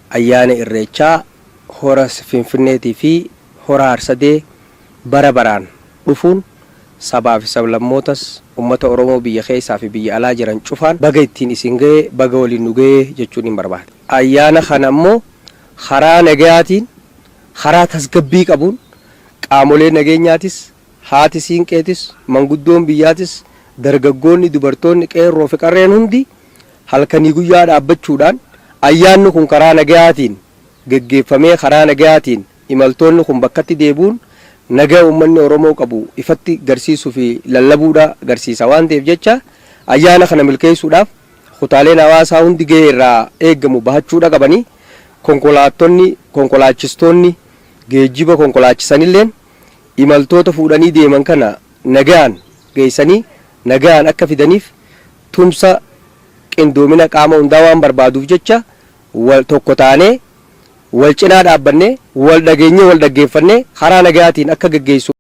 ayyaana irreechaa hora Finfinneetii fi hora Harsadee bara baraan dhufuun sabaa fi sablammootas ummata Oromoo biyya keessaa fi biyya alaa jiran cufaan baga ittiin isin ga'e baga waliin nu ga'e jechuun hin barbaada. Ayyaana kana immoo karaa nagayaatiin karaa tasgabbii qabuun qaamolee nageenyaatis haati siinqeetis manguddoon biyyaatis dargaggoonni dubartoonni qeerroo fi qarreen hundi halkanii guyyaa dhaabbachuudhaan ayyaanni kun karaa nagayaatiin geggeeffamee karaa nagayaatiin imaltoonni kun bakkatti deebuun nagaa uummanni Oromoo qabu ifatti garsiisuu fi lallabuudha garsiisa waan ta'eef jecha ayyaana kana milkeessuudhaaf kutaaleen hawaasaa hundi gahee irraa eegamu bahachuudha qabanii konkolaachistoonni geejjiba konkolaachisanilleen imaltoota fuudhanii deeman kana nagaan geessanii nagaan akka fidaniif tumsa qindoomina qaama hundaa waan barbaaduuf jecha wal tokko taanee wal cinaa dhaabbannee wal dhageenyee wal dhaggeeffannee karaa nagaatiin akka gaggeessu